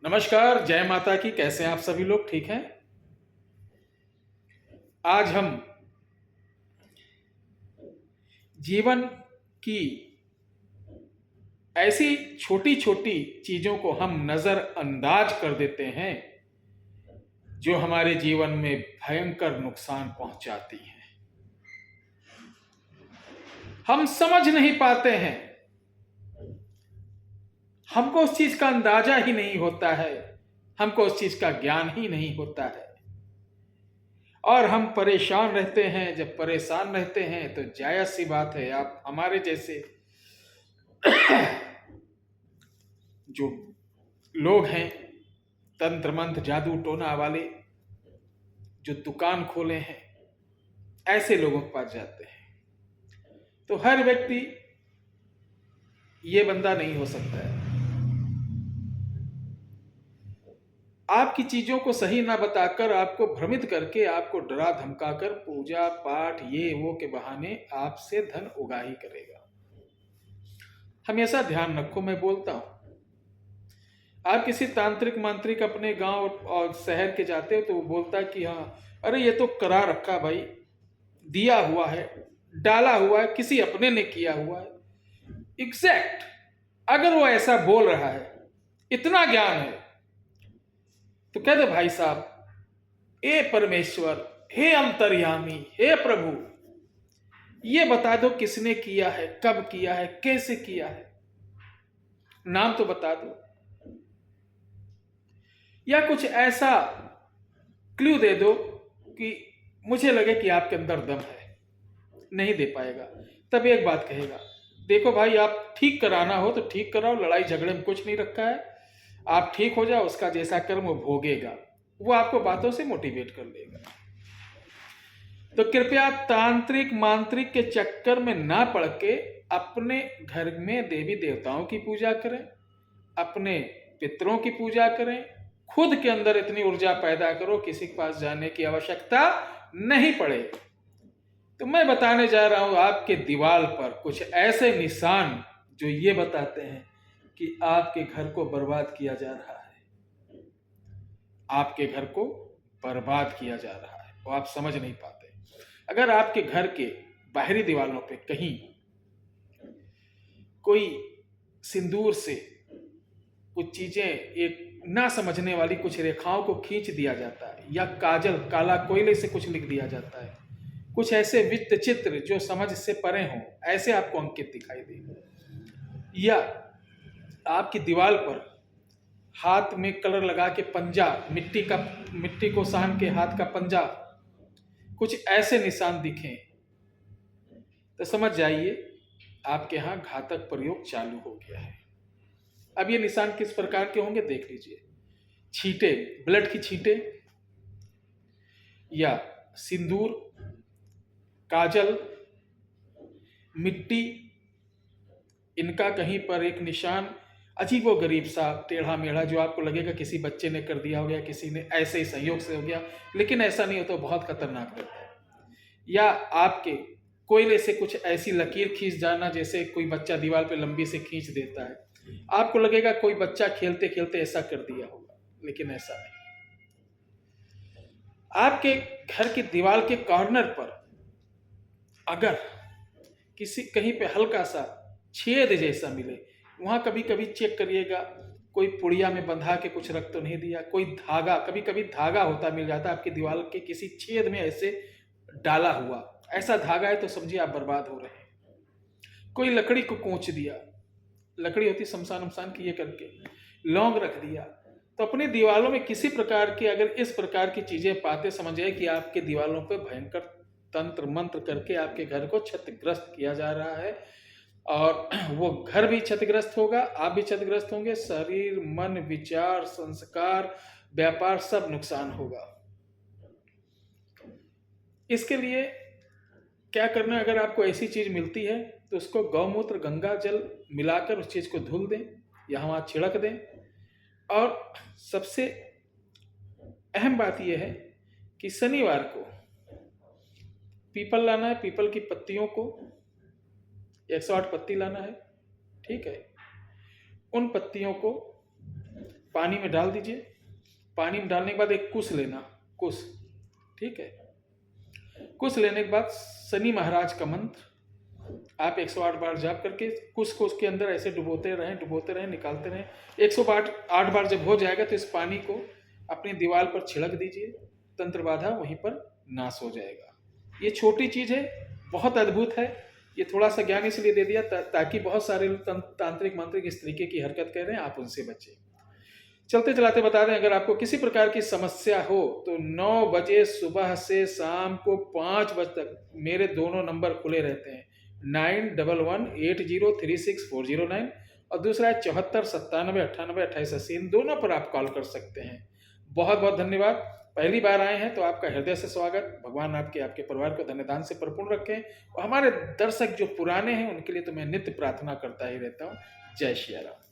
नमस्कार, जय माता की। कैसे हैं आप सभी लोग? ठीक हैं? आज हम जीवन की ऐसी छोटी छोटी चीजों को हम नजरअंदाज कर देते हैं जो हमारे जीवन में भयंकर नुकसान पहुंचाती हैं। हम समझ नहीं पाते हैं, हमको उस चीज का अंदाजा ही नहीं होता है, हमको उस चीज का ज्ञान ही नहीं होता है और हम परेशान रहते हैं। जब परेशान रहते हैं तो जायज सी बात है, आप हमारे जैसे जो लोग हैं, तंत्र मंत्र जादू टोना वाले जो दुकान खोले हैं, ऐसे लोगों के पास जाते हैं। तो हर व्यक्ति ये बंदा नहीं हो सकता है। आपकी चीजों को सही ना बताकर, आपको भ्रमित करके, आपको डरा धमकाकर पूजा पाठ ये वो के बहाने आपसे धन उगा ही करेगा। हमेशा ध्यान रखो, मैं बोलता हूं, आप किसी तांत्रिक मांत्रिक अपने गांव और शहर के जाते हो तो वो बोलता है कि हाँ, अरे ये तो करा रखा भाई, दिया हुआ है, डाला हुआ है, किसी अपने ने किया हुआ है। एग्जैक्ट अगर वो ऐसा बोल रहा है, इतना ज्ञान है, तो कह दे भाई साहब, हे परमेश्वर, हे अंतर्यामी, हे प्रभु, ये बता दो किसने किया है, कब किया है, कैसे किया है, नाम तो बता दो, या कुछ ऐसा क्लू दे दो कि मुझे लगे कि आपके अंदर दम है। नहीं दे पाएगा। तब एक बात कहेगा, देखो भाई, आप ठीक कराना हो तो ठीक कराओ, लड़ाई झगड़े में कुछ नहीं रखा है, आप ठीक हो जाओ, उसका जैसा कर्म वो भोगेगा, वो आपको बातों से मोटिवेट कर लेगा। तो कृपया तांत्रिक मांत्रिक के चक्कर में ना पड़ के अपने घर में देवी देवताओं की पूजा करें, अपने पितरों की पूजा करें, खुद के अंदर इतनी ऊर्जा पैदा करो, किसी के पास जाने की आवश्यकता नहीं पड़े। तो मैं बताने जा रहा हूं, आपके दीवार पर कुछ ऐसे निशान जो ये बताते हैं कि आपके घर को बर्बाद किया जा रहा है, आपके घर को बर्बाद किया जा रहा है, वो आप समझ नहीं पाते। अगर आपके घर के बाहरी दीवारों पे कहीं कोई सिंदूर से कुछ चीजें, एक ना समझने वाली कुछ रेखाओं को खींच दिया जाता है, या काजल काला कोयले से कुछ लिख दिया जाता है, कुछ ऐसे वित्त चित्र जो समझ से परे हों, ऐसे आपको अंकित दिखाई देंगे, या आपकी दीवार पर हाथ में कलर लगा के पंजा, मिट्टी को सान के हाथ का पंजा, कुछ ऐसे निशान दिखें, तो समझ जाइए आपके यहां घातक प्रयोग चालू हो गया है। अब ये निशान किस प्रकार के होंगे देख लीजिए। छींटे, ब्लड की छींटे, या सिंदूर, काजल, मिट्टी, इनका कहीं पर एक निशान अजीबो गरीब सा टेढ़ा मेढ़ा, जो आपको लगेगा किसी बच्चे ने कर दिया हो गया, किसी ने ऐसे ही संयोग से हो गया, लेकिन ऐसा नहीं होता, बहुत खतरनाक रहता है। या आपके कोयले से कुछ ऐसी लकीर खींच जाना जैसे कोई बच्चा दीवार पे लंबी से खींच देता है, आपको लगेगा कोई बच्चा खेलते खेलते ऐसा कर दिया होगा, लेकिन ऐसा नहीं। आपके घर की दीवार के कॉर्नर पर अगर किसी कहीं पे हल्का सा छेद जैसा मिले, वहां कभी कभी चेक करिएगा, कोई पुड़िया में बंधा के कुछ रख तो नहीं दिया, कोई धागा, कभी कभी धागा होता मिल जाता है आपकी दीवार के किसी छेद में ऐसे डाला हुआ, ऐसा धागा है तो समझिए आप बर्बाद हो रहे हैं। कोई लकड़ी को कोंच दिया, लकड़ी होती शमशान वमशान की, ये करके लौंग रख दिया, तो अपनी दीवारों में किसी प्रकार की अगर इस प्रकार की चीजें पाते, समझिए कि आपके दीवारों पर भयंकर तंत्र मंत्र करके आपके घर को क्षतिग्रस्त किया जा रहा है, और वो घर भी क्षतिग्रस्त होगा, आप भी क्षतिग्रस्त होंगे, शरीर मन विचार संस्कार व्यापार सब नुकसान होगा। इसके लिए क्या करना है, अगर आपको ऐसी चीज मिलती है तो उसको गौमूत्र गंगा जल मिलाकर उस चीज को धुल दें या वहां छिड़क दें। और सबसे अहम बात यह है कि शनिवार को पीपल लाना है, पीपल की पत्तियों को 108 पत्ती लाना है, ठीक है, उन पत्तियों को पानी में डाल दीजिए। पानी में डालने के बाद एक कुश लेना, कुश, ठीक है। कुश लेने के बाद शनि महाराज का मंत्र आप 108 बार जाप करके कुश को उसके अंदर ऐसे डुबोते रहें, निकालते रहें। 108 बार जब हो जाएगा तो इस पानी को अपनी दीवार पर छिड़क दीजिए, तंत्र बाधा वहीं पर नाश हो जाएगा। ये छोटी चीज़ है, बहुत अद्भुत है। ये थोड़ा सा ज्ञान इसलिए दे दिया ताकि बहुत सारे तांत्रिक मंत्रिक इस तरीके की हरकत कर रहे हैं, आप उनसे बचें। चलते चलाते बता दें, अगर आपको किसी प्रकार की समस्या हो तो 9 बजे सुबह से शाम को 5 बजे तक मेरे दोनों नंबर खुले रहते हैं, 9118036409 और दूसरा है 7497982880। इन दोनों पर आप कॉल कर सकते हैं। बहुत बहुत धन्यवाद। पहली बार आए हैं तो आपका हृदय से स्वागत। भगवान आपके परिवार को धन्यदान से परिपूर्ण रखें। और हमारे दर्शक जो पुराने हैं उनके लिए तो मैं नित्य प्रार्थना करता ही रहता हूँ। जय श्री राम।